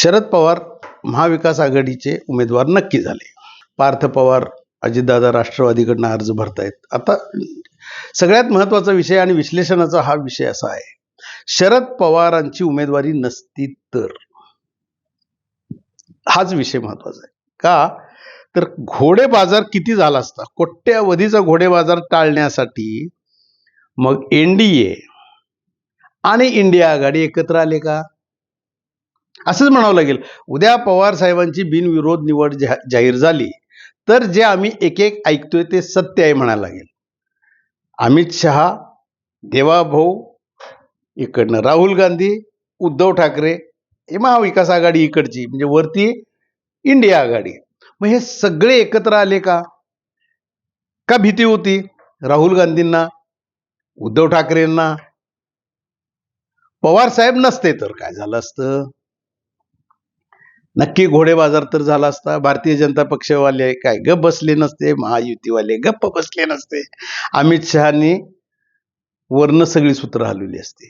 शरद पवार महाविकास आघाडीचे उमेदवार नक्की झाले. पार्थ पवार अजितदादा राष्ट्रवादीकडनं अर्ज भरतायत. आता सगळ्यात महत्त्वाचा विषय आणि विश्लेषणाचा हा विषय असा आहे, शरद पवारांची उमेदवारी नसती तर, हाच विषय महत्त्वाचा आहे. का तर घोडे बाजार किती झाला असता, कोट्यवधीचा घोडे बाजार टाळण्यासाठी मग एनडीए आणि इंडिया आघाडी एकत्र आले का, असंच म्हणावं लागेल. उद्या पवार साहेबांची बिनविरोध निवड जाहीर झाली तर जे आम्ही एक एक ऐकतोय ते सत्य आहे म्हणायला लागेल. अमित शहा, देवाभाऊ, इकडनं राहुल गांधी, उद्धव ठाकरे, हे महाविकास आघाडी इकडची, म्हणजे वरती इंडिया आघाडी. मग हे सगळे एकत्र आले का भीती होती राहुल गांधींना, उद्धव ठाकरेंना? पवार साहेब नसते तर काय झालं असतं? नक्की घोडे बाजार तर झाला असता. भारतीय जनता पक्षवाले काय गप बसले नसते, महायुतीवाले गप्प बसले नसते. अमित शहानी वरनं सगळी सूत्र हलवली असते.